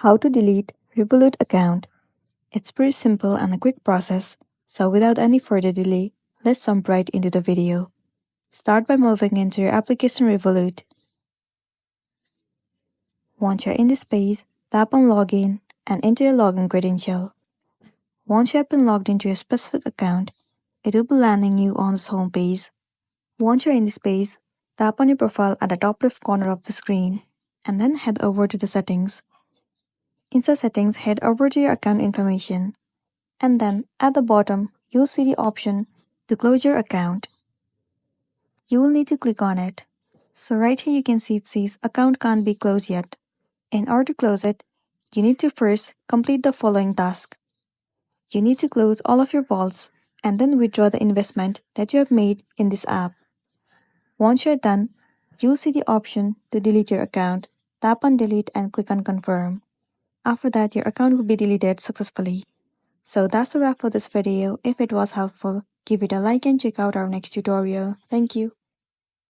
How to delete Revolut account. It's pretty simple and a quick process, so without any further delay, let's jump right into the video. Start by moving into your application Revolut. Once you're in this page, tap on Login and enter your login credential. Once you have been logged into your specific account, it will be landing you on this home page. Once you're in this page, tap on your profile at the top left corner of the screen, and then head over to the settings. Inside settings, head over to your account information, and then at the bottom, you'll see the option to close your account. You will need to click on it. So right here you can see it says account can't be closed yet. In order to close it, you need to first complete the following task. You need to close all of your vaults and then withdraw the investment that you have made in this app. Once you're done, you'll see the option to delete your account. Tap on delete and click on confirm. After that, your account will be deleted successfully. So that's a wrap for this video. If it was helpful, give it a like and check out our next tutorial. Thank you.